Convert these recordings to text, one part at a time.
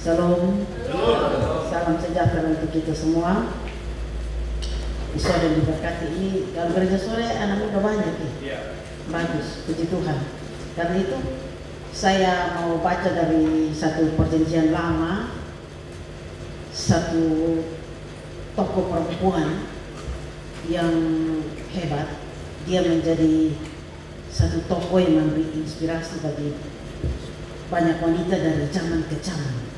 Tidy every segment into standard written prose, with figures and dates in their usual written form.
Salam. Salam sejahtera untuk kita semua. Di sore yang diberkati ini, kalau gereja sore anak muda banyak ya. Bagus, puji Tuhan. Karena itu saya mau baca dari satu perjanjian lama, satu tokoh perempuan yang hebat. Dia menjadi satu tokoh yang memberi inspirasi bagi banyak wanita dari zaman ke zaman.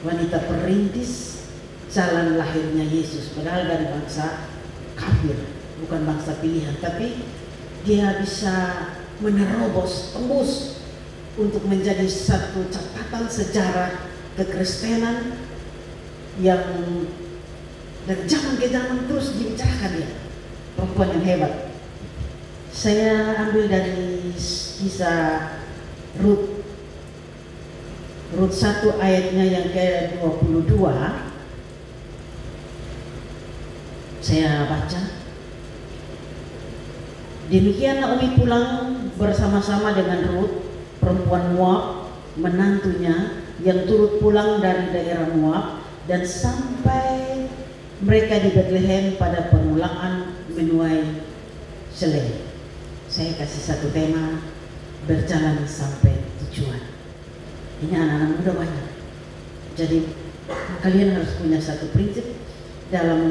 Wanita perintis jalan lahirnya Yesus, padahal dari bangsa kafir, bukan bangsa pilihan, tapi dia bisa menerobos, tembus untuk menjadi satu catatan sejarah kekristenan yang dari zaman ke zaman terus dibicarakan dia. Perempuan yang hebat. Saya ambil dari kisah Rut 1 ayatnya yang ke-22. Saya baca. Demikian Naomi pulang bersama-sama dengan Rut, perempuan Moab, menantunya yang turut pulang dari daerah Moab, dan sampai mereka di Bethlehem pada permulaan menuai Seleh. Saya kasih satu tema, berjalan sampai tujuan. Ini anak-anak muda banyak. Jadi kalian harus punya satu prinsip dalam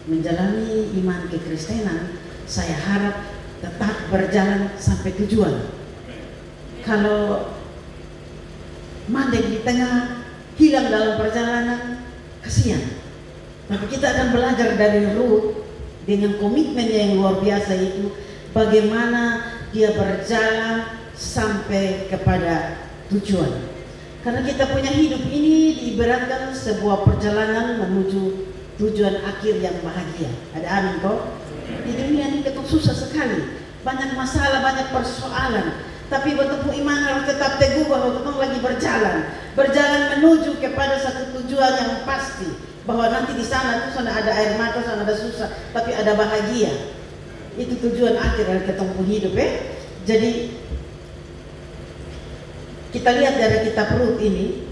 menjalani iman kekristenan. Saya harap tetap berjalan sampai tujuan. Kalau mandek di tengah, hilang dalam perjalanan, kasihan. Tapi kita akan belajar dari Rut dengan komitmennya yang luar biasa itu, bagaimana dia berjalan sampai kepada tujuan. Karena kita punya hidup ini diibaratkan sebuah perjalanan menuju tujuan akhir yang bahagia. Ada amin kok? Di dunia ini kita susah sekali, banyak masalah, banyak persoalan. Tapi bertemu iman harus tetap teguh bahwa kita lagi berjalan menuju kepada satu tujuan yang pasti. Bahwa nanti di sana tuh sana ada air mata, sana ada susah, tapi ada bahagia. Itu tujuan akhir dari ketemu hidup ya. Jadi kita lihat dari kitab Rut ini,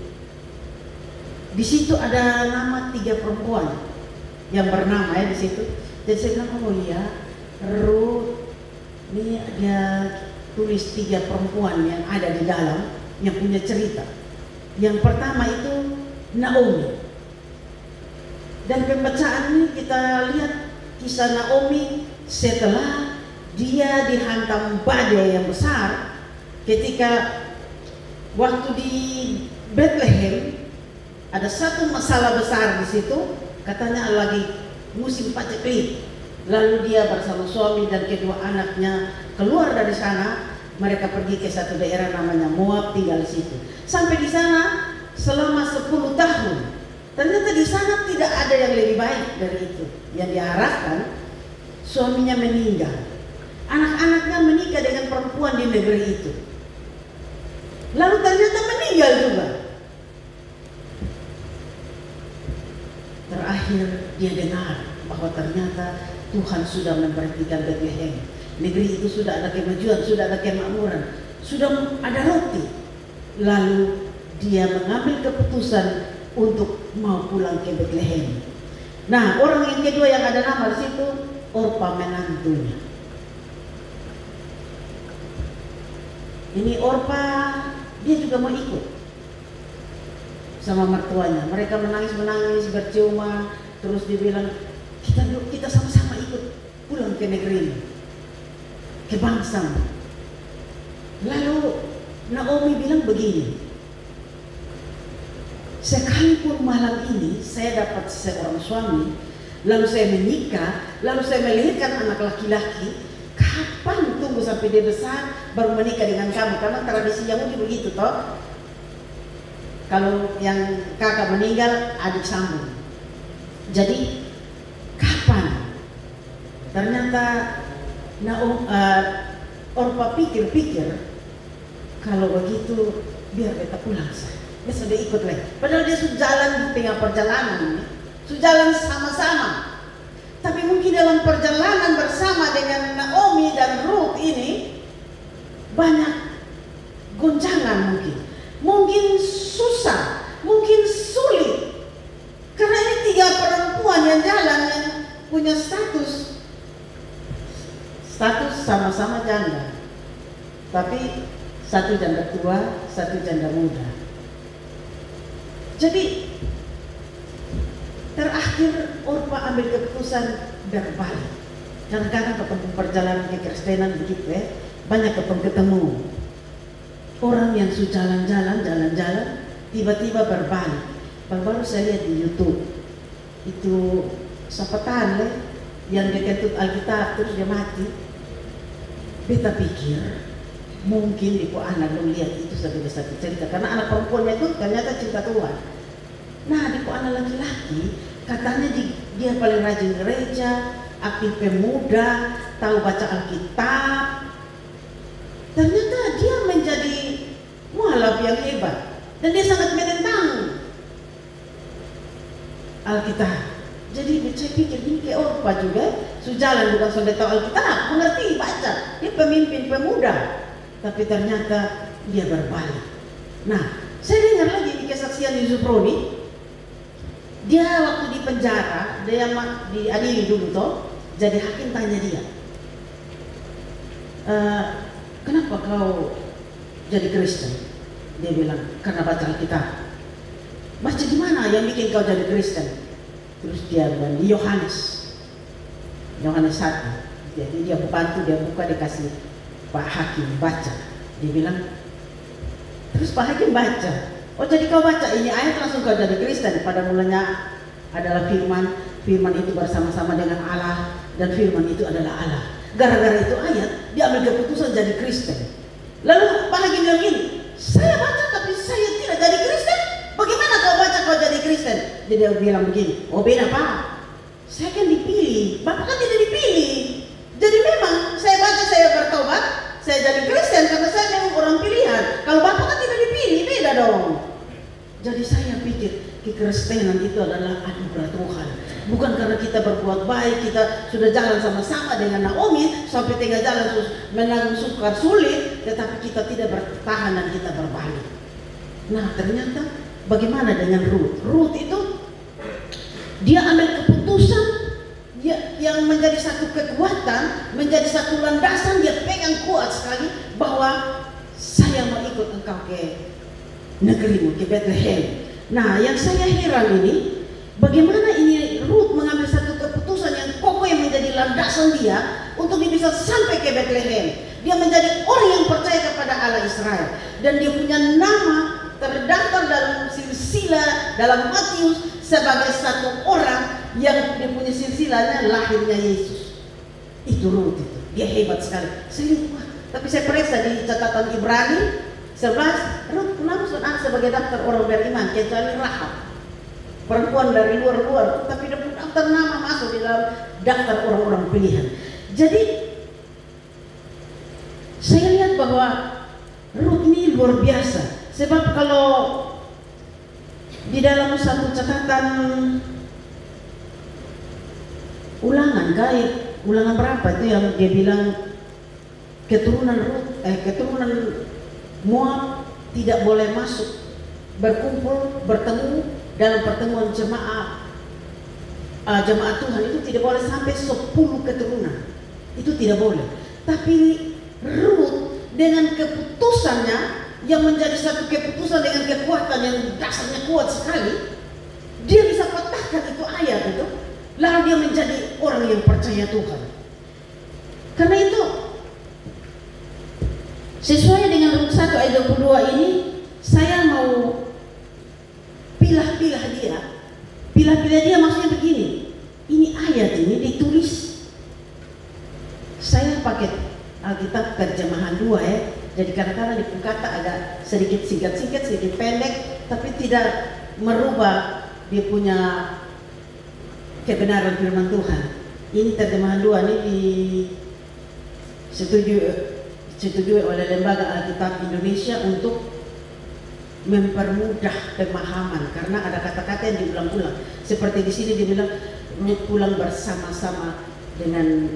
di situ ada nama 3 perempuan yang bernama ya di situ. Jadi saya bilang, oh iya, Rut ini dia tulis 3 perempuan yang ada di dalam yang punya cerita. Yang pertama itu Naomi. Dan pembacaan ini kita lihat kisah Naomi setelah dia dihantam badai yang besar ketika waktu di Bethlehem. Ada satu masalah besar di situ, katanya lagi musim paceklik. Lalu dia bersama suami dan kedua anaknya keluar dari sana. Mereka pergi ke satu daerah namanya Moab, tinggal di situ. Sampai di sana selama 10 tahun. Ternyata di sana tidak ada yang lebih baik dari itu. Yang diharapkan, suaminya meninggal, anak-anaknya menikah dengan perempuan di negeri itu. Lalu ternyata meninggal juga. Terakhir dia dengar bahwa ternyata Tuhan sudah memberhentikan Bethlehem. Negeri itu sudah ada kemajuan, sudah ada kemakmuran, sudah ada roti. Lalu dia mengambil keputusan untuk mau pulang ke Bethlehem. Nah, orang yang kedua yang ada nama di situ, Orpa menantunya. Ini Orpa, dia juga mau ikut sama mertuanya. Mereka menangis-menangis, berciuman, terus dibilang kita sama-sama ikut pulang ke negeri ini, ke bangsa. Lalu Naomi bilang begini, sekalipun malam ini saya dapat seorang suami, lalu saya menikah, lalu saya melahirkan anak laki-laki, kapan tunggu sampai dia besar baru menikah dengan kamu? Karena tradisi Yahudi begitu toh. Kalau yang kakak meninggal, adik sambung. Jadi kapan? Ternyata Orpa pikir-pikir, kalau begitu biar kita pulang saja. Dia sudah ikut lagi. Padahal dia sudah jalan di tengah perjalanan, sudah jalan sama-sama. Tapi mungkin dalam perjalanan bersama dengan Naomi dan Rut ini banyak goncangan mungkin susah, mungkin sama-sama janda, tapi satu janda tua, satu janda muda. Jadi terakhir Orpa ambil keputusan berbalik. Kadang-kadang ketemu perjalanan kekristenan begitu ya, banyak ketemu orang yang sudah jalan-jalan, tiba-tiba berbalik. Baru saya lihat di YouTube itu sapatan yang dia kentut Alkitab terus dia mati. Beta pikir mungkin di anak lo lihat itu sebagai satu cerita, karena anak perempuannya itu ternyata cinta Tuhan. Nah di anak laki-laki katanya dia paling rajin gereja, aktif pemuda, tahu baca Alkitab. Ternyata dia menjadi mualaf yang hebat dan dia sangat menentang Alkitab. Jadi saya pikir ini kayak Orpa juga, sujalan bukan sudah tahu Alkitab, mengerti baca, dia pemimpin pemuda, tapi ternyata dia berbalik. Nah, saya dengar lagi di kesaksian Yusuf Roni, dia waktu di penjara, dia diadili dulu toh, jadi hakim tanya dia, kenapa kau jadi Kristen? Dia bilang, karena baca Alkitab. Baca di mana yang bikin kau jadi Kristen? Terus dia bilang di Yohanes 1. Jadi dia bantu, dia buka, dikasih Pak Hakim baca. Dia bilang, terus Pak Hakim baca, oh jadi kau baca ini ayat langsung kau jadi Kristen. Pada mulanya adalah firman, firman itu bersama-sama dengan Allah, dan firman itu adalah Allah. Gara-gara itu ayat dia ambil keputusan jadi Kristen. Lalu Pak Hakim bilang gini, saya baca tapi saya tidak jadi Kristen. Bagaimana kau baca kau jadi Kristen? Jadi dia bilang begini, oh beda Pak, saya kan dipilih, Bapak kan tidak dipilih. Jadi memang saya baca, saya bertobat, saya jadi Kristen karena saya memang orang pilihan. Kalau Bapak kan tidak dipilih, beda dong. Jadi saya pikir kekristenan itu adalah anugerah Tuhan. Bukan karena kita berbuat baik, kita sudah jalan sama-sama dengan Naomi sampai tengah jalan menanggung sukar sulit, tetapi kita tidak bertahan dan kita berbalik. Nah ternyata bagaimana dengan Ruth? Ruth itu dia ambil keputusan yang menjadi satu kekuatan, menjadi satu landasan, dia pegang kuat sekali bahwa saya mau ikut engkau ke negerimu, ke Bethlehem. Nah yang saya heran ini, bagaimana ini Ruth mengambil satu keputusan yang kokoh yang menjadi landasan dia untuk dia bisa sampai ke Bethlehem. Dia menjadi orang yang percaya kepada Allah Israel, dan dia punya nama terdaftar dalam silsilah dalam Matius sebagai satu orang yang dia punya silsilahnya lahirnya Yesus. Itu Ruth itu, dia hebat sekali. Tapi saya periksa di catatan Ibrani 11, Ruth langsung ada sebagai daftar orang beriman, kecuali Rahab, perempuan dari luar-luar, tapi dia punya daftar nama masuk di dalam daftar orang-orang pilihan. Jadi saya lihat bahwa Ruth ini luar biasa. Sebab kalau di dalam satu catatan ulangan berapa itu yang dia bilang keturunan Moab tidak boleh masuk bertemu dalam pertemuan jemaat Tuhan, itu tidak boleh sampai 10 keturunan, itu tidak boleh. Tapi Ruth dengan keputusannya yang menjadi satu keputusan dengan kekuatan yang dasarnya kuat sekali, dia bisa patahkan itu ayat itu, lalu dia menjadi orang yang percaya Tuhan. Karena itu sesuai dengan Rut 1 ayat 22 ini, saya mau pilah-pilah dia. Pilah-pilah dia maksudnya begini, ini ayat ini ditulis, saya pakai Alkitab terjemahan 2 ya. Jadi kadang-kadang di kata agak sedikit singkat-singkat, sedikit pendek, tapi tidak merubah dia punya kebenaran firman Tuhan. Ini terjemahan 2 ini disetujui oleh Lembaga Alkitab Indonesia untuk mempermudah pemahaman, karena ada kata-kata yang diulang-ulang. Seperti di sini dibilang pulang bersama-sama dengan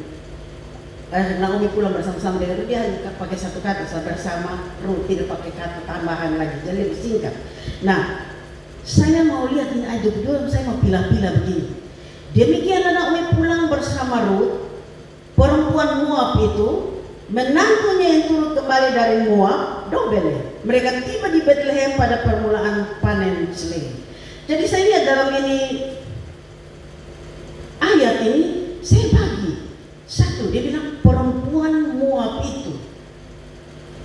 Naomi pulang bersama-sama dengan dia hanya pakai satu kata bersama, Ruth tidak pakai kata tambahan lagi, jadi lebih singkat. Nah, saya mau lihat ini ayat 22, saya mau pilah-pilah begini. Demikianlah Naomi pulang bersama Ruth, perempuan Moab itu, menantunya yang turut kembali dari Moab, dobel. Mereka tiba di Bethlehem pada permulaan panen jelai. Jadi saya lihat dalam ini ayat ini, saya bagi satu, dia bilang perempuan Moab itu.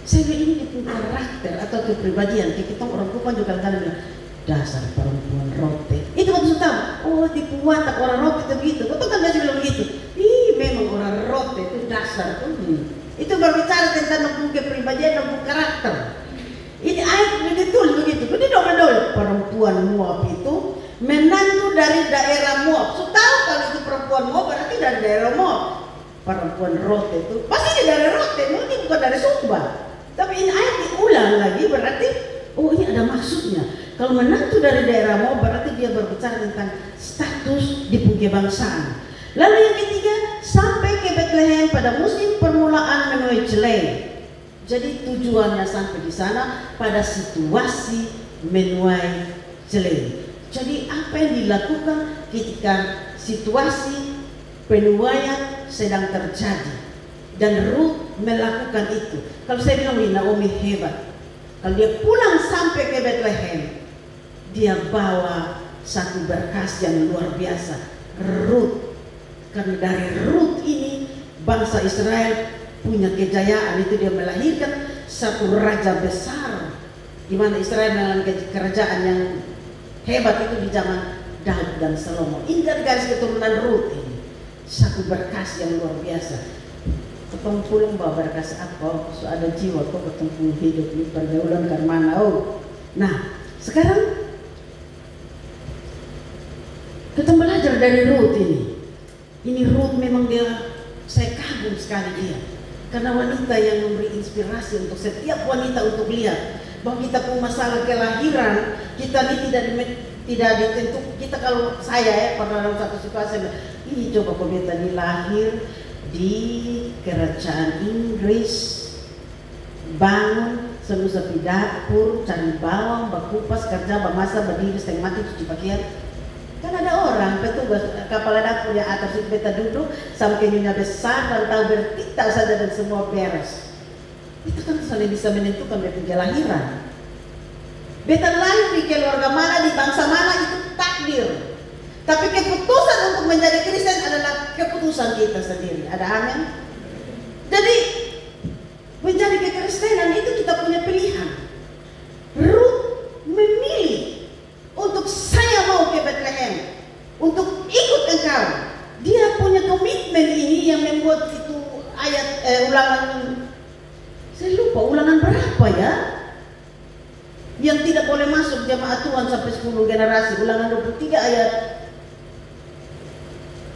Saya bilang ini punya karakter atau kepribadian. Kita orang perempuan juga kadang bilang dasar perempuan rote. Itu maksud tahu. Oh, tipu watak orang rote itu begitu. Betul kan biasa bilang begitu. Ih, memang orang rote itu dasar tuh. Itu berbicara tentang nembung kepribadian, nembung karakter. Ini ayat ditulis begitu. Jadi dol perempuan Moab itu menantu dari daerah Moab. So tahu kalau itu perempuan Moab berarti dari daerah Moab. Perempuan rote itu pasti dari rote, mungkin bukan dari Sumba. Tapi ini ayat diulang lagi berarti oh ini ada maksudnya. Kalau menantu dari daerah Moab berarti dia berbicara tentang status di kebangsaan. Lalu yang ketiga, sampai ke Bethlehem pada musim permulaan menuai jelai. Jadi tujuannya sampai di sana pada situasi menuai jelai. Jadi apa yang dilakukan ketika situasi penuaian sedang terjadi dan Ruth melakukan itu. Kalau saya bilang Naomi hebat. Kalau dia pulang sampai ke Bethlehem, dia bawa satu berkas yang luar biasa. Ruth, karena dari Ruth ini bangsa Israel punya kejayaan, itu dia melahirkan satu raja besar, di mana Israel mengalami kerajaan yang hebat itu di zaman Daud dan Salomo. Ini dari garis keturunan Ruth ini, satu berkas yang luar biasa. Ketemu pulang bawa berkas apa? So ada jiwa kok ketemu hidup ini pergaulan karmana. Oh, nah sekarang kita belajar dari Ruth ini. Ini Ruth memang dia, saya kagum sekali dia. Karena wanita yang memberi inspirasi untuk setiap wanita untuk lihat bahwa kita punya masalah kelahiran, kita ini tidak ditentukan. Kita kalau saya ya pernah dalam satu situasi, ini coba kok kita lahir di kerajaan Inggris, bangun selusa di dapur, cari bawang, berkupas, kerja, bermasak, berdiri setengah mati, cuci pakaian. Kan ada orang petugas kepala dapur yang atas itu beta duduk sampai nyonya besar dan tahu bertitak saja dan semua beres. Itu kan saling bisa menentukan beta kelahiran. Beta lahir di keluarga mana, di bangsa mana, itu takdir. Tapi keputusan untuk menjadi Kristen adalah keputusan kita sendiri. Ada amin? Jadi menjadi kekristenan itu kita punya pilihan. Ruth memilih untuk saya mau ke Bethlehem, untuk ikut engkau. Dia punya komitmen ini yang membuat itu ayat ulangan, saya lupa ulangan berapa ya, yang tidak boleh masuk jemaat Tuhan sampai 10 generasi. Ulangan 23 ayat.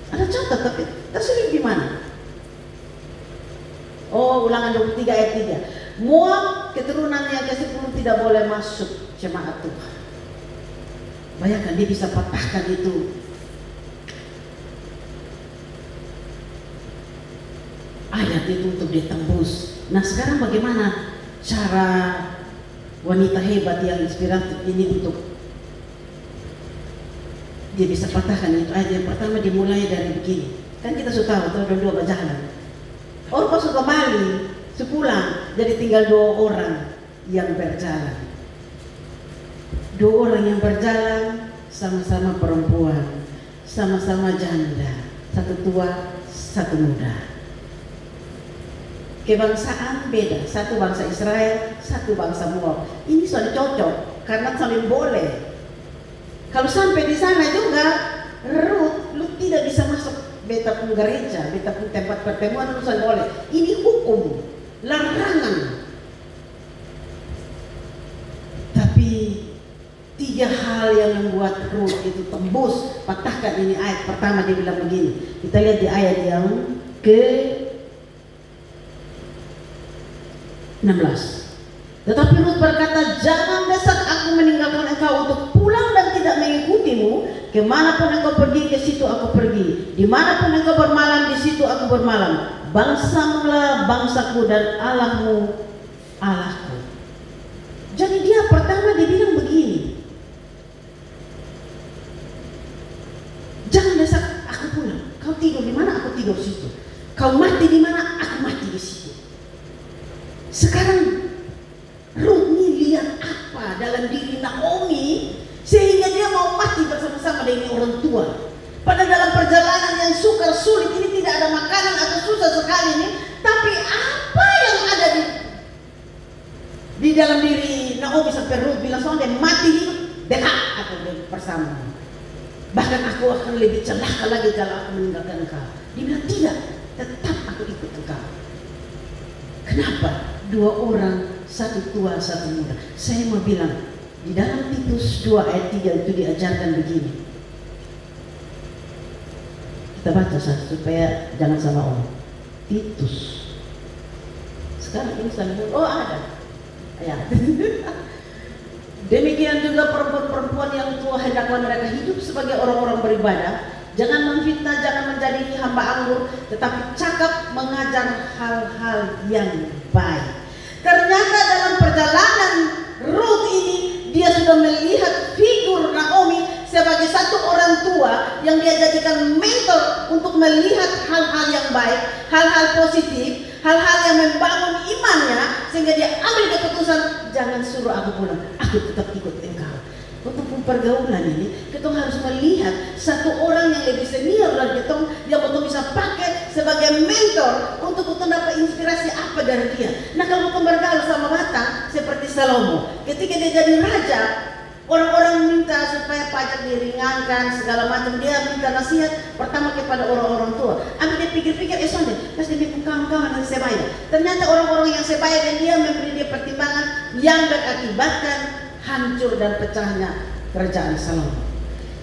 Ada catat tapi terselip di mana? Oh, ulangan 23 ayat 3. Moab keturunan yang ke-10 tidak boleh masuk jemaat Tuhan. Bayangkan dia bisa patahkan itu. Ayat itu untuk ditembus. Nah sekarang bagaimana cara wanita hebat yang inspiratif ini untuk dia bisa patahkan itu? Ayat yang pertama dimulai dari begini. Kan kita sudah tahu ada dua berjalan. Orpa sudah kembali sepulang, jadi tinggal 2 orang yang berjalan. 2 orang yang berjalan sama-sama perempuan, sama-sama janda, satu tua, satu muda. Kebangsaan beda, satu bangsa Israel, satu bangsa Moab. Ini sudah cocok karena saling boleh. Kalau sampai di sana juga, Ruth, lu tidak bisa masuk beta pun gereja, beta pun tempat pertemuan, lu sudah boleh. Ini hukum, larangan. Tapi 3 hal yang membuat Ruth itu tembus, patahkan ini ayat pertama dia bilang begini. Kita lihat di ayat yang ke-16. Tetapi Ruth berkata, jangan desak aku meninggalkan engkau untuk pulang dan tidak mengikutimu. Kemanapun engkau pergi, ke situ aku pergi. Dimanapun engkau bermalam, di situ aku bermalam. Bangsamulah bangsaku dan Allahmu Allahku. Jadi dia pertama dia bilang begini, jangan desak aku pulang. Kau tidur di mana, aku tidur di situ. Kau mati di mana, aku mati di situ. diri Naomi sehingga dia mau mati bersama-sama dengan orang tua. Pada dalam perjalanan yang sukar sulit ini, tidak ada makanan atau susah sekali ini, tapi apa yang ada di dalam diri Naomi sampai Ruth bilang soalnya mati hidup dan aku bersama. Bahkan aku akan lebih celaka lagi kalau aku meninggalkan engkau. Dia bilang tidak, tetap aku ikut engkau. Kenapa? Dua orang, satu tua, satu muda. Saya mau bilang di dalam Titus 2 ayat 3 itu diajarkan begini. Kita baca supaya jangan salah orang. Titus. Sekarang ini saya oh ada. Ya. Demikian juga perempuan-perempuan yang tua hendaklah mereka hidup sebagai orang-orang beribadah. Jangan memfitnah, jangan menjadi hamba anggur, tetapi cakap mengajar hal-hal yang baik. Ternyata dalam perjalanan Ruth ini dia sudah melihat figur Naomi sebagai satu orang tua yang dia jadikan mentor untuk melihat hal-hal yang baik, hal-hal positif, hal-hal yang membangun imannya, sehingga dia ambil keputusan, jangan suruh aku pulang, aku tetap ikut engkau. Untuk pergaulan ini, kita harus melihat satu orang yang lebih senior dari kita yang betul bisa pakai sebagai mentor untuk kita dapat inspirasi apa dari dia. Nah, kalau kita bergaul sama Batak seperti Salomo, ketika dia jadi raja, orang-orang minta supaya pajak diringankan segala macam. Dia minta nasihat pertama kepada orang-orang tua. Ambil dia pikir-pikir, soalnya pasti dia kawan-kawan yang sebaya. Ternyata orang-orang yang sebaya dan dia memberi dia pertimbangan yang berakibatkan hancur dan pecahnya kerajaan Salomo.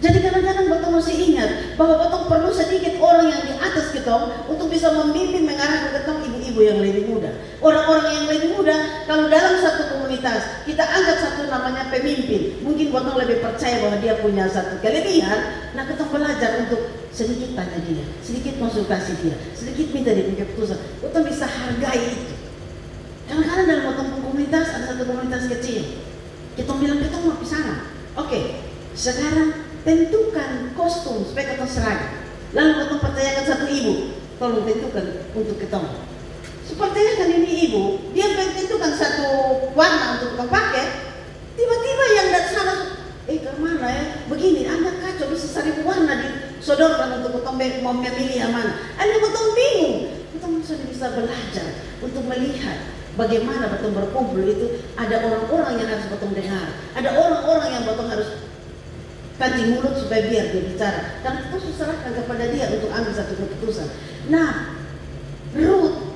Jadi kadang-kadang betul mesti ingat bahwa betul perlu sedikit orang yang di atas kita untuk bisa membimbing mengarah ke kita ibu-ibu yang lebih muda. Orang-orang yang lebih muda, kalau dalam satu komunitas kita angkat satu namanya pemimpin, mungkin betul lebih percaya bahwa dia punya satu kelebihan. Nah, kita belajar untuk sedikit tanya dia, sedikit konsultasi dia, sedikit minta dia punya keputusan. Kita bisa hargai itu. Kadang-kadang dalam satu komunitas ada satu komunitas kecil. Kita bilang kita mau ke sana. Oke, sekarang tentukan kostum supaya kita seragam. Lalu kita percayakan satu ibu, tolong tentukan untuk kita. Sepertinya kan ini ibu, dia tentukan satu warna untuk kita pakai. Tiba-tiba yang dari sana, kemana ya? Begini, Anda kacau bisa 1000 warna disodorkan untuk kita mau memilih yang mana. Anda betul bingung. Kita bisa belajar untuk melihat bagaimana betul berkumpul itu. Ada orang-orang yang harus betul dengar, ada orang-orang yang betul harus kancing mulut supaya biar dia bicara. Dan itu serahkan kepada dia untuk ambil satu keputusan. Nah, Ruth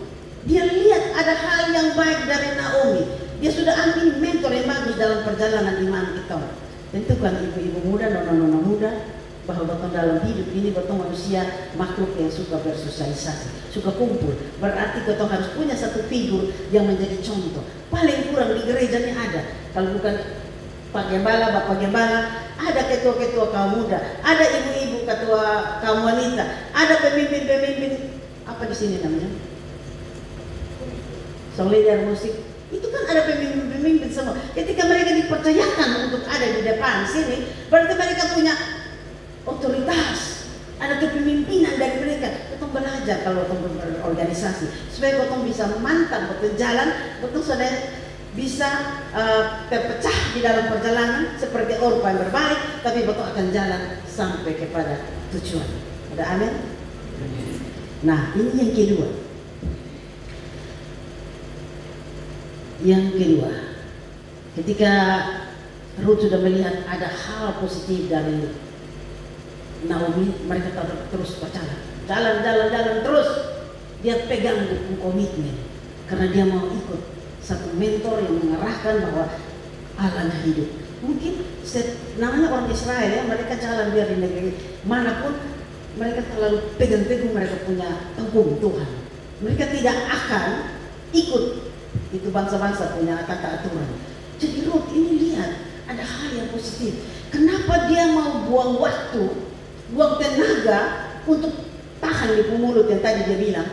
dia lihat ada hal yang baik dari Naomi. Dia sudah ambil mentor yang bagus dalam perjalanan iman kita. Tentukan ibu-ibu muda, nona-nona muda, bahwa betul dalam hidup ini betul manusia makhluk yang suka bersosialisasi, suka kumpul. Berarti kita harus punya satu figur yang menjadi contoh. Paling kurang di gereja ini ada. Kalau bukan Pak Gembala, Bapak Gembala, ada ketua-ketua kaum muda, ada ibu-ibu ketua kaum wanita, ada pemimpin-pemimpin apa di sini namanya? Song leader musik. Itu kan ada pemimpin-pemimpin semua. Ketika mereka dipercayakan untuk ada di depan sini, berarti mereka punya otoritas, ada kepemimpinan dari mereka. Kita belajar kalau kita berorganisasi supaya kita bisa mantap, betul jalan, betul sudah bisa terpecah di dalam perjalanan seperti Orpa yang berbalik, tapi betul akan jalan sampai kepada tujuan. Ada amin? Nah, ini yang kedua. Yang kedua, ketika Ruth sudah melihat ada hal positif dari Naomi, mereka terus berjalan, jalan terus. Dia pegang komitmen karena dia mau ikut satu mentor yang mengarahkan bahwa Allah hidup. Mungkin namanya orang Israel ya, mereka jalan biar di negeri manapun mereka terlalu pegang teguh mereka punya hukum Tuhan. Mereka tidak akan ikut itu bangsa-bangsa punya kata aturan. Jadi Ruth ini lihat ada hal yang positif. Kenapa dia mau buang waktu, buang tenaga untuk tahan di mulut yang tadi dia bilang,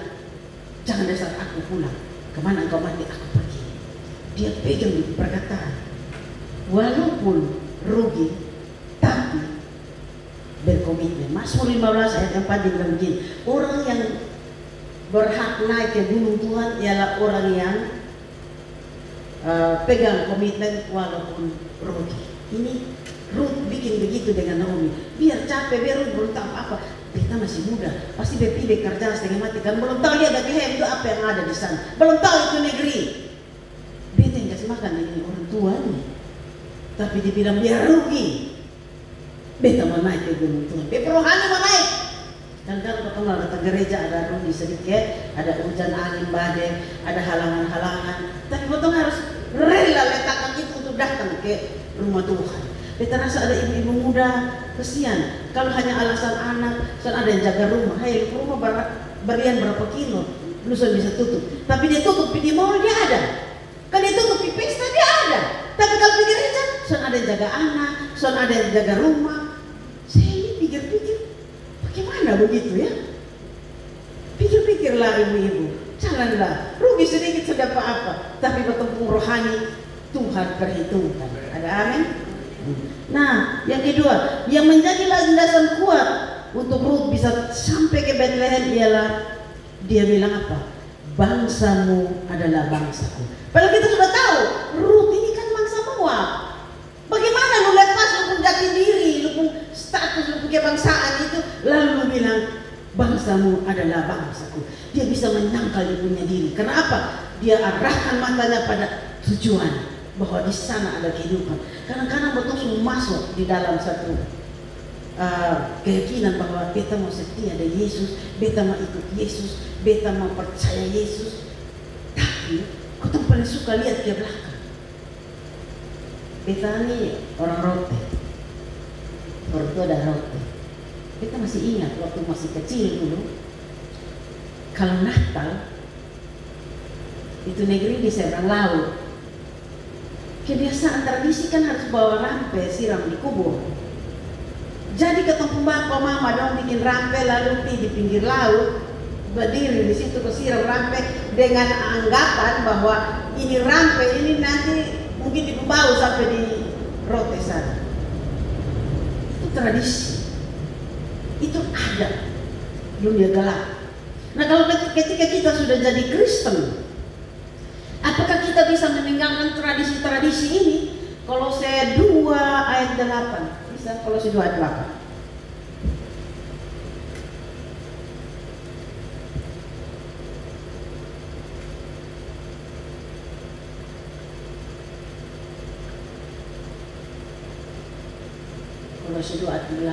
jangan dasar aku pulang, kemana engkau mati aku pergi. Dia pegang di perkataan, walaupun rugi, tapi berkomitmen. Mazmur 15 ayat 4 dibilang begini, orang yang berhak naik ke gunung Tuhan ialah orang yang pegang komitmen walaupun rugi. Ini Ruth bikin begitu dengan Naomi. Biar capek, biar Ruth belum tahu apa. Beta masih muda, pasti Bepi kerja setengah mati kan. Belum tahu dia Bethlehem itu apa yang ada di sana. Belum tahu itu negeri. Beta yang kasih makan ini orang tua nih. Tapi dibilang biar rugi. Beta mau naik ke gunung Tuhan. Beta rohani mau naik. Dan kalau ketemu datang gereja ada rugi sedikit, ada hujan angin badai, ada halangan-halangan. Tapi potong harus rela letakkan itu untuk datang ke rumah Tuhan. Beta rasa ada ibu-ibu muda kesian. Kalau hanya alasan anak, soal ada yang jaga rumah. Hei, rumah berlian berapa kilo? Lusa bisa tutup. Tapi dia tutup di mall dia ada. Kalau dia tutup di pesta dia ada. Tapi kalau di gereja, soal ada yang jaga anak, soal ada yang jaga rumah. Saya ini pikir-pikir, bagaimana begitu ya? Pikir-pikirlah ibu-ibu. Janganlah rugi sedikit sudah apa-apa. Tapi bertempung rohani Tuhan perhitungkan. Ada amin? Nah, yang kedua, yang menjadi landasan kuat untuk Ruth bisa sampai ke Bethlehem ialah dia bilang apa? Bangsamu adalah bangsaku. Padahal kita sudah tahu, Ruth ini kan bangsa Moab. Bagaimana lu lepas lu pun jati diri, lu pun status lu punya kebangsaan itu, lalu lu bilang bangsamu adalah bangsaku. Dia bisa menyangkal dia punya diri. Kenapa? Dia arahkan matanya pada tujuan. Bahwa di sana ada kehidupan. Kadang-kadang betul masuk di dalam satu keyakinan bahwa beta mau setia ada Yesus, beta mau ikut Yesus, beta mau percaya Yesus. Tapi kau paling suka lihat ke belakang. Beta ini orang roti, orang tua ada roti. Beta masih ingat waktu masih kecil dulu, kalau Natal itu negeri di seberang laut. Kebiasaan tradisi kan harus bawa rampe siram di kubur. Jadi ketemu bapak mama dong bikin rampe lalu di pinggir laut berdiri di situ kesiram rampe dengan anggapan bahwa ini rampe ini nanti mungkin dibawa sampai di rote sana. Itu tradisi. Itu ada dunia gelap. Nah kalau ketika kita sudah jadi Kristen, apakah kita bisa meninggalkan tradisi-tradisi ini? Kolose 2 ayat 8. Bisa Kolose 2 ayat 8. Kolose 2 ayat 8.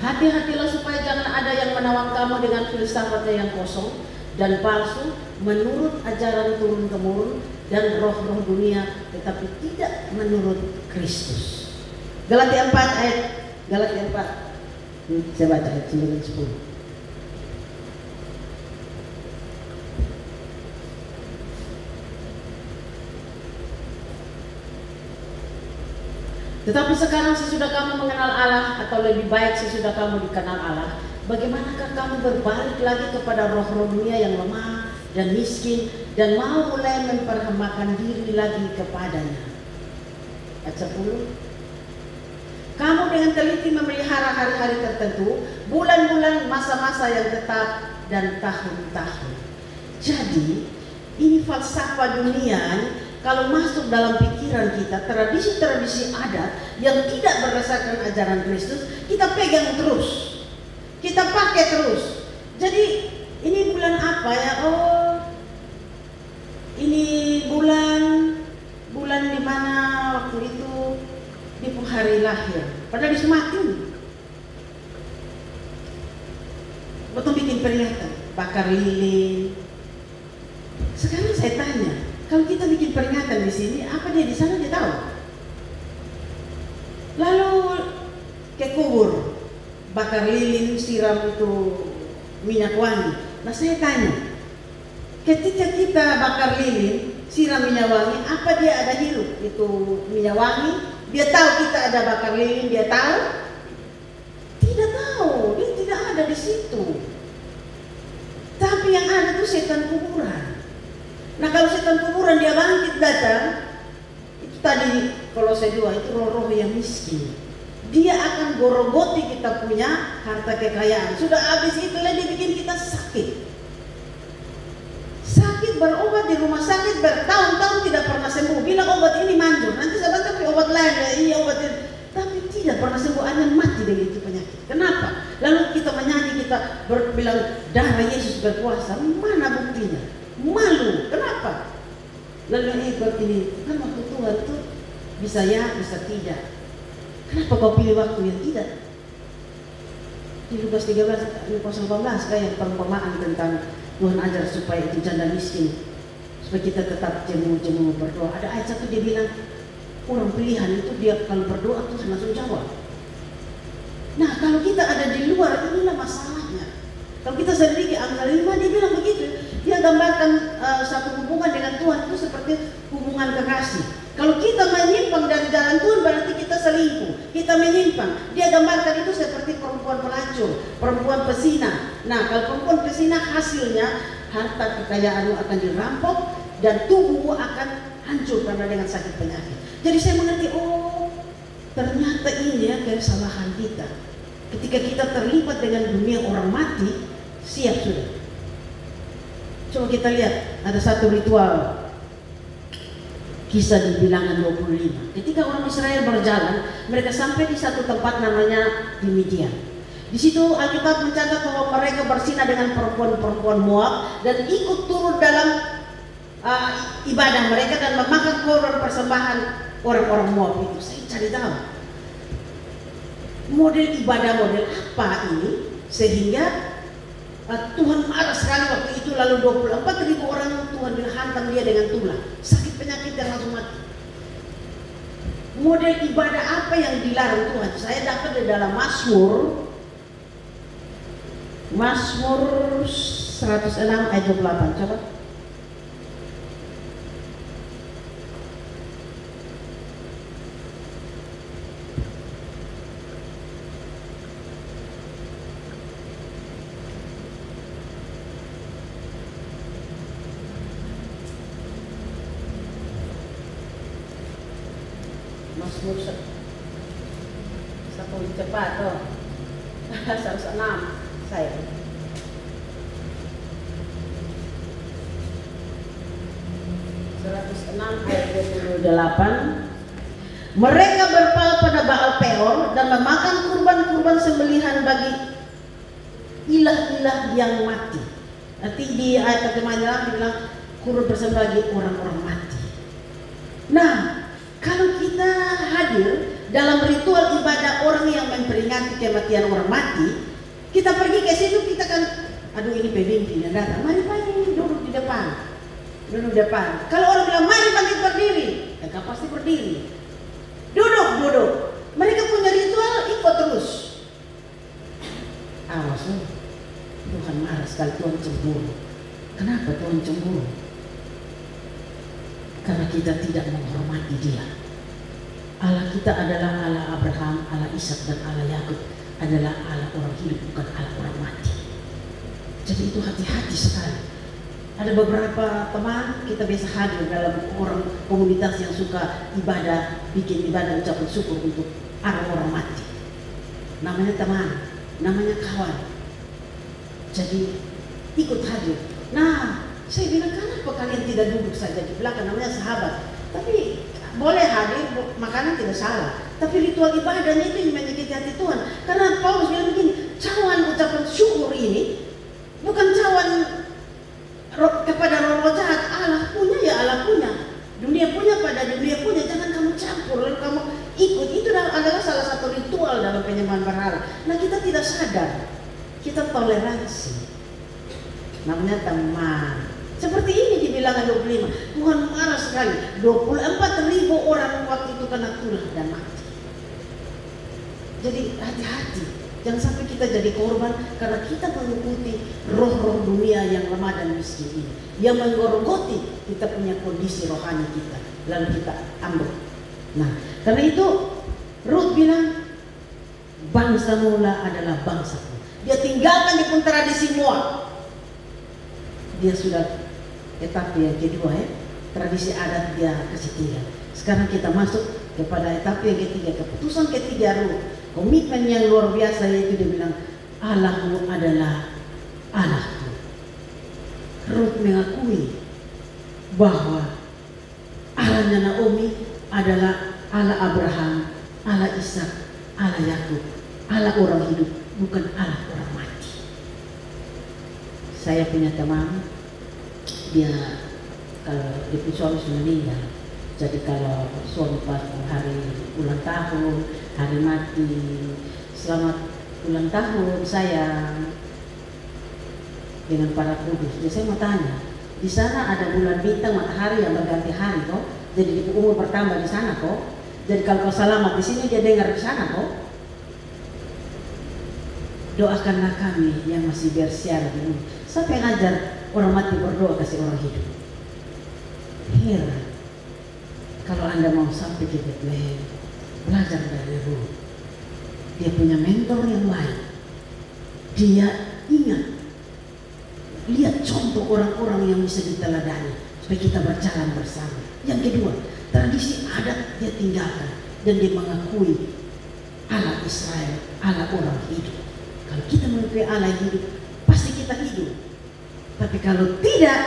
Hati-hatilah supaya jangan ada yang menawar kamu dengan filsafatnya yang kosong dan palsu menurut ajaran turun-temurun dan roh-roh dunia, tetapi tidak menurut Kristus. Galatia 4 ayat Galatia 4. Saya baca ayat 9-10. Tetapi sekarang sesudah kamu mengenal Allah, atau lebih baik sesudah kamu dikenal Allah, bagaimanakah kamu berbalik lagi kepada roh-roh dunia yang lemah dan miskin dan mau mulai memperhamakan diri lagi kepadanya? Ayat 10. Kamu dengan teliti memelihara hari-hari tertentu, bulan-bulan, masa-masa yang tetap dan tahun-tahun. Jadi ini falsafah dunia. Kalau masuk dalam pikiran kita, tradisi-tradisi adat yang tidak berdasarkan ajaran Kristus, kita pegang terus, kita pakai terus. Jadi ini bulan apa ya? Oh, ini bulan di mana waktu itu di hari lahir. Padahal disemakin. Betul bikin peringatan, bakar lilin. Sekarang saya tanya. Kalau kita bikin peringatan di sini, apa dia di sana dia tahu? Lalu ke kubur, bakar lilin, siram itu minyak wangi. Nah saya tanya, ketika kita bakar lilin, siram minyak wangi, apa dia ada hirup itu minyak wangi? Dia tahu kita ada bakar lilin, dia tahu? Tidak tahu, dia tidak ada di situ. Tapi yang ada itu setan kuburan. Nah kalau setan kuburan dia bangkit datang, itu tadi Kolose 2 itu roh-roh yang miskin. Dia akan gorogoti kita punya harta kekayaan. Sudah habis itu dia bikin kita sakit. Sakit berobat di rumah sakit bertahun-tahun tidak pernah sembuh. Bilang obat ini manjur, nanti saya tapi obat lain, ini obat ini. Tapi tidak pernah sembuh, hanya mati dari itu penyakit. Kenapa? Lalu kita menyanyi, kita bilang darah Yesus berkuasa. Mana buktinya? Malu. Kenapa? Lalu ikut ini, kan waktu Tuhan itu bisa ya, bisa tidak. Kenapa kau pilih waktu yang tidak? Di Lukas 13:18 kayak perumpamaan tentang Tuhan ajar supaya itu janda miskin, supaya kita tetap jemu-jemu berdoa. Ada ayat satu dia bilang, orang pilihan itu dia kalau berdoa Tuhan langsung jawab. Nah kalau kita ada di luar, inilah masalahnya. Kalau kita sendiri angka 5 dia bilang begitu. Dia gambarkan satu hubungan dengan Tuhan itu seperti hubungan kekasih. Kalau kita menyimpang dari jalan Tuhan berarti kita selingkuh, kita menyimpang. Dia gambarkan itu seperti perempuan pelacur, perempuan pesina. Nah kalau perempuan pesina hasilnya harta kekayaanmu akan dirampok dan tubuhmu akan hancur karena dengan sakit penyakit. Jadi saya mengerti, oh ternyata ini ya kesalahan kita. Ketika kita terlibat dengan dunia orang mati, siap sudah. Coba kita lihat, ada satu ritual Kisah di Bilangan 25. Ketika orang Israel berjalan, mereka sampai di satu tempat namanya di Midian. Di situ Alkitab mencatat bahwa mereka berzina dengan perempuan-perempuan Moab dan ikut turut dalam ibadah mereka dan memakan korban persembahan orang-orang Moab itu. Saya cari tahu model ibadah model apa ini sehingga Tuhan marah sekali waktu itu. Lalu 24.000 orang Tuhan hantam dia dengan tulah, sakit penyakit dan langsung mati. Model ibadah apa yang dilarang Tuhan? Saya dapat di dalam Mazmur 106 ayat 28. Coba. Mazmur 106 cepat tuh. 106 saya. 106 ayat 28. Mereka berpaul pada Baal Peor dan memakan kurban-kurban sembelihan bagi ilah-ilah yang mati. Nanti di ayat terjemahnya bilang kurban bersembah bagi orang-orang mati. Nah, kalau kita hadir dalam ritual ibadah orang yang memperingati kematian orang mati, kita pergi ke situ, kita kan, aduh ini pemimpin yang datang, mari duduk di depan, duduk di depan. Kalau orang bilang mari bangkit berdiri, mereka pasti berdiri. Duduk. Mereka punya ritual, ikut terus. Awas, Tuhan marah sekali, Tuhan cemburu. Kenapa Tuhan cemburu? Karena kita tidak menghormati Dia. Allah kita adalah Allah Abraham, Allah Ishak dan Allah Yakub, adalah Allah orang hidup, bukan Allah orang mati. Jadi itu hati-hati sekali. Ada beberapa teman kita biasa hadir dalam orang komunitas yang suka ibadah, bikin ibadah ucapan syukur untuk orang mati. Namanya teman, namanya kawan. Jadi ikut hadir. Nah, saya bilang kenapa kalian tidak duduk saja di belakang, namanya sahabat. Tapi boleh hadir, makanan tidak salah. Tapi ritual ibadahnya itu yang menyakiti hati Tuhan. Karena Paulus bilang begini, cawan ucapan syukur ini bukan cawan kepada roh jahat. Allah punya ya Allah punya, dunia punya pada dunia punya. Jangan kamu campur lalu kamu ikut. Itu adalah salah satu ritual dalam penyembahan berhala. Nah kita tidak sadar, kita toleransi. Namanya teman. Seperti ini di Bilangan 25. Tuhan marah sekali. 24.000 orang waktu itu kena tulah dan mati. Jadi hati-hati. Jangan sampai kita jadi korban karena kita mengikuti roh-roh dunia yang lemah dan miskin ini. Yang menggorogoti kita punya kondisi rohani kita. Lalu kita ambil. Nah, karena itu Ruth bilang, bangsa mula adalah bangsaku. Dia tinggalkan di pun tradisi Moab. Dia sudah etap yang kedua ya, tradisi adat dia kasih tinggal. Sekarang kita masuk kepada etap yang ketiga, keputusan ketiga Ruth. Komitmen yang luar biasa yaitu dia bilang, Allahmu adalah Allahku. Ruth mengakui bahwa Allahnya Naomi adalah Allah Abraham, Allah Ishak, Allah Yakub, Allah orang hidup, bukan Allah orang mati. Saya punya teman, dia kalau dia suami sudah meninggal, jadi kalau suami pas hari ulang tahun, hari mati, selamat ulang tahun sayang, dengan para kudus. Jadi saya mau tanya, di sana ada bulan bintang, matahari yang berganti hari kok, jadi di umur bertambah di sana kok. Jadi kalau kau selamat di sini dia dengar di sana kok. Doakanlah kami yang masih bersiar di ini. Siapa yang ajar orang mati berdoa kasih orang hidup? Heran. Kalau Anda mau sampai ke Bethlehem, belajar dari Ruth. Dia punya mentor yang lain. Dia ingat, lihat contoh orang-orang yang bisa diteladani supaya kita berjalan bersama. Yang kedua, tradisi adat dia tinggalkan dan dia mengakui Allah Israel, Allah orang hidup. Kalau kita mengakui Allah hidup, pasti kita hidup. Tapi kalau tidak,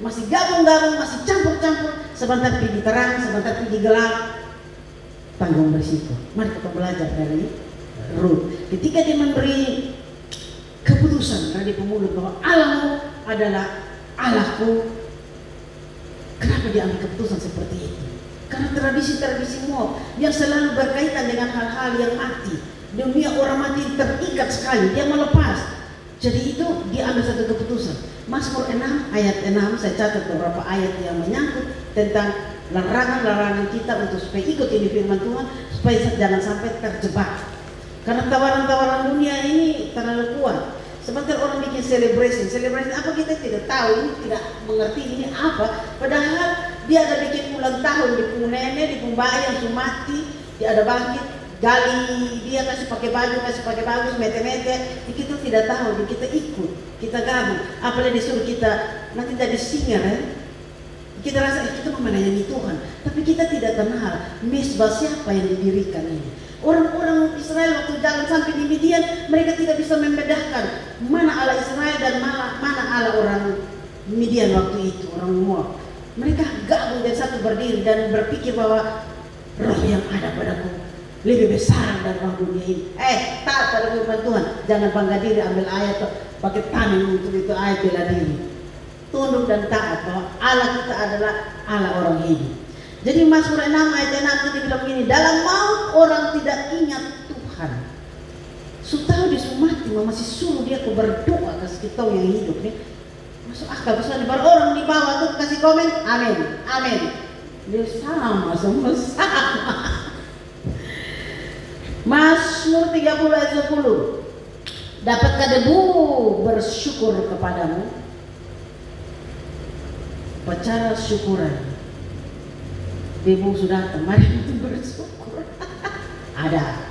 masih gabung-gabung, masih campur-campur, sebentar pergi terang, sebentar pergi gelap, tanggung berisiko. Mari kita belajar dari Ruth. Ketika dia memberi keputusan dari pemulut bahwa Allahmu adalah Allahku, kenapa dia ambil keputusan seperti itu? Karena tradisi-tradisi Moab yang selalu berkaitan dengan hal-hal yang mati. Dunia orang mati terikat sekali, dia melepas. Jadi itu dia ambil satu keputusan. Mazmur 6 ayat 6, saya catat beberapa ayat yang menyangkut tentang larangan-larangan kita untuk supaya ikut ini firman Tuhan, supaya jangan sampai terjebak. Karena tawaran-tawaran dunia ini terlalu kuat. Sebentar orang bikin celebration apa kita tidak tahu, ini tidak mengerti ini apa. Padahal dia ada bikin ulang tahun di pung nenek, di pung bayi yang sudah mati, dia ada bangkit, gali, dia kasih pakai baju, mete-mete. Kita tidak tahu, kita ikut, kita gabung. Apalagi disuruh kita nanti jadi singer ya. Kita rasa kita melayani Tuhan, tapi kita tidak kenal mesbah siapa yang didirikan ini. Orang-orang Israel waktu jalan sampai di Midian, mereka tidak bisa membedakan mana Allah Israel dan mana Allah orang Midian waktu itu, orang Moab. Mereka gabung dan satu berdiri dan berpikir bahwa roh yang ada padaku lebih besar dari roh dunia ini. Taat pada firman Tuhan, jangan bangga diri ambil ayat pakai tangan untuk itu ayat bela diri. Tunduk dan taat bahwa Allah kita adalah Allah orang hidup. Jadi Mazmur 6 ayat 6 itu dibilang begini, dalam maut orang tidak ingat Tuhan. Tahu dia sudah mati, masih suruh dia ke berdoa kasih kita yang hidup nih. Masuk akal, bisa baru orang di bawah tuh kasih komen, amin, amin. Dia sama. Mazmur 30 ayat 10. Dapatkah debu bersyukur kepadamu? Upacara syukuran. Debu sudah kemarin itu bersyukur. Ada.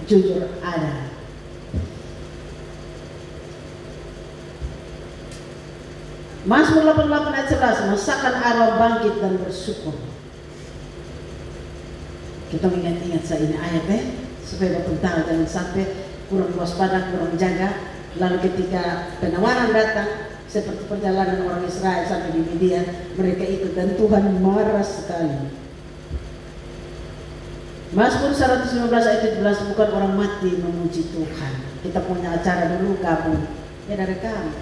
Jujur ada. Mazmur 88 ayat 11. Masakan arwah bangkit dan bersyukur. Kita mengingat-ingat saya ini ayat supaya betul tahu jangan sampai kurang waspada, kurang jaga. Lalu ketika penawaran datang seperti perjalanan orang Israel sampai di Midian, mereka ikut dan Tuhan marah sekali. Mazmur 115 ayat 17, bukan orang mati memuji Tuhan. Kita punya acara dulu gabung, ya dari kami.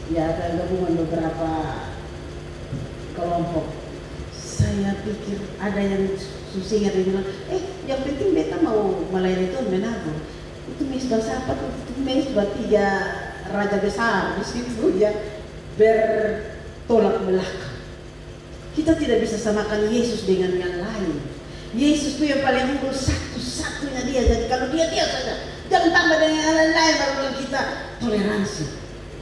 Ya ada gabungan beberapa kelompok. Saya pikir ada yang susingan dia bilang, yang penting beta mau melayani Tuhan menabung. Itu mesbah siapa tuh? Itu mesbah 3 raja besar di situ yang bertolak belakang. Kita tidak bisa samakan Yesus dengan yang lain. Yesus itu yang paling unggul, satu-satunya dia. Jadi kalau dia saja, jangan tambah dengan yang lain. Baru kita toleransi.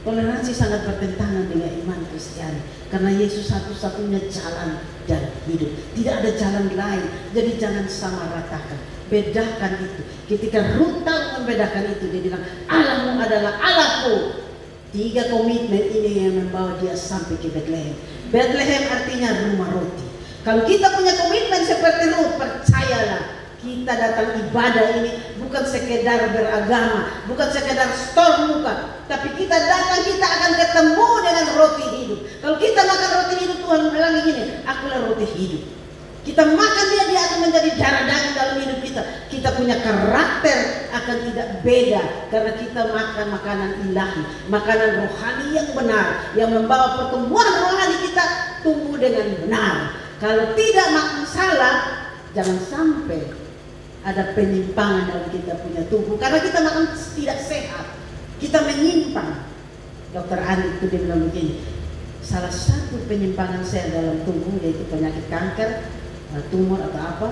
Toleransi sangat bertentangan dengan iman Kristiani. Karena Yesus satu-satunya jalan dan hidup. Tidak ada jalan lain. Jadi jangan sama ratakan. Bedakan itu. Ketika Ruth tahu membedakan itu, dia bilang, Allahmu adalah Allahku. 3 komitmen ini yang membawa dia sampai ke Bethlehem. Bethlehem artinya rumah roti. Kalau kita punya komitmen seperti Ruth, percayalah kita datang ibadah ini bukan sekedar beragama, bukan sekedar store muka, tapi kita datang, kita akan ketemu dengan roti hidup. Kalau kita makan roti hidup, Tuhan bilang begini, akulah roti hidup. Kita makan dia akan menjadi darah daging dalam hidup kita. Kita punya karakter akan tidak beda karena kita makan makanan ilahi, makanan rohani yang benar, yang membawa pertumbuhan rohani kita tumbuh dengan benar. Kalau tidak makan salah, jangan sampai ada penyimpangan dalam kita punya tubuh karena kita makan tidak sehat. Kita menyimpang. Dokter Andi itu dia bilang begini, salah satu penyimpangan sel dalam tubuh yaitu penyakit kanker, tumor atau apa,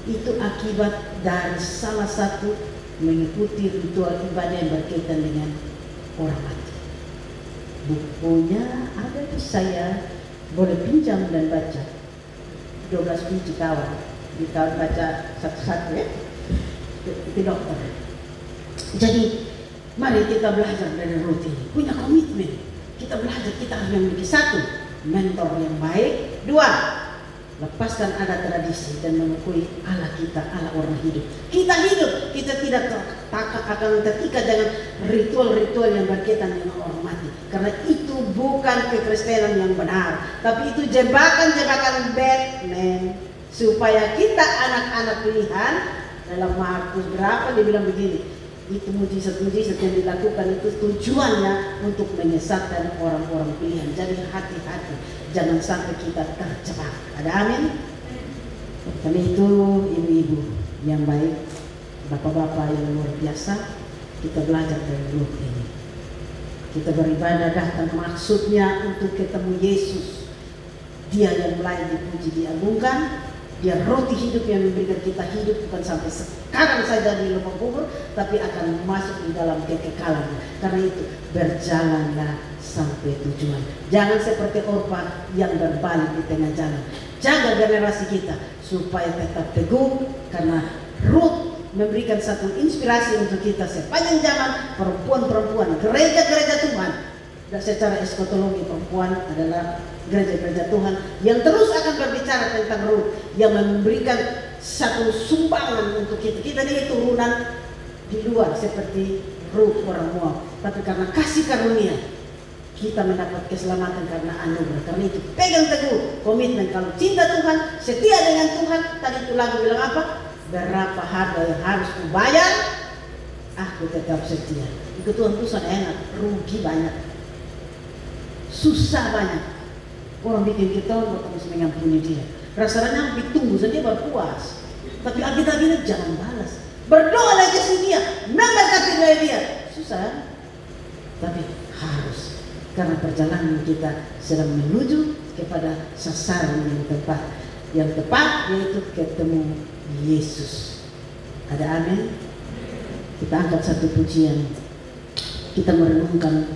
itu akibat dari salah satu mengikuti ritual ibadah yang berkaitan dengan orang mati. Bukunya ada di saya, boleh pinjam dan baca. 12 biji kawan, di kawan baca satu-satu ya, itu dokter. Jadi mari kita belajar dari roti ini, punya komitmen. Kita belajar, kita harus memiliki satu, mentor yang baik. Dua, lepaskan adat tradisi dan mengakui Allah kita, Allah orang hidup. Kita hidup, kita tidak akan terikat dengan ritual-ritual yang berkaitan dengan orang mati. Karena itu bukan kekristenan yang benar, tapi itu jebakan-jebakan Batman supaya kita anak-anak pilihan. Dalam Markus berapa dia bilang begini, itu mujizat-mujizat yang dilakukan itu tujuannya untuk menyesatkan orang-orang pilihan. Jadi hati-hati, jangan sampai kita terjebak. Ada amin? Karena itu ibu-ibu yang baik, bapak-bapak yang luar biasa, kita belajar dari grup ini. Kita beribadah datang maksudnya untuk ketemu Yesus. Dia yang lain dipuji, diagungkan. Dia roti hidup yang memberikan kita hidup bukan sampai sekarang saja di lubang kubur, tapi akan masuk di dalam kekekalan. Karena itu berjalanlah sampai tujuan. Jangan seperti Orpa yang berbalik di tengah jalan. Jaga generasi kita supaya tetap teguh, karena Ruth memberikan satu inspirasi untuk kita sepanjang zaman. Perempuan-perempuan gereja-gereja Tuhan, dan secara eskatologi perempuan adalah gereja-gereja Tuhan yang terus akan berbicara tentang Ruth, yang memberikan satu sumbangan untuk kita. Kita ini turunan di luar seperti Ruth orang Moab, tapi karena kasih karunia kita mendapat keselamatan karena anugerah. Karena itu pegang teguh komitmen. Kalau cinta Tuhan, setia dengan Tuhan. Tadi itu lagu bilang apa? Berapa harga yang harus kubayar, aku tetap setia. Ikut Tuhan itu sangat enak, rugi banyak, susah banyak. Orang bikin kita harus mengampuni dia. Rasanya ditunggu saja baru puas. Tapi Alkitab bilang jangan balas. Berdoa lagi ke dia, memberkati dia. Susah, tapi harus. Karena perjalanan kita sedang menuju kepada sasaran yang tepat. Yang tepat yaitu ketemu Yesus. Ada amin? Kita angkat satu pujian. Kita merenungkan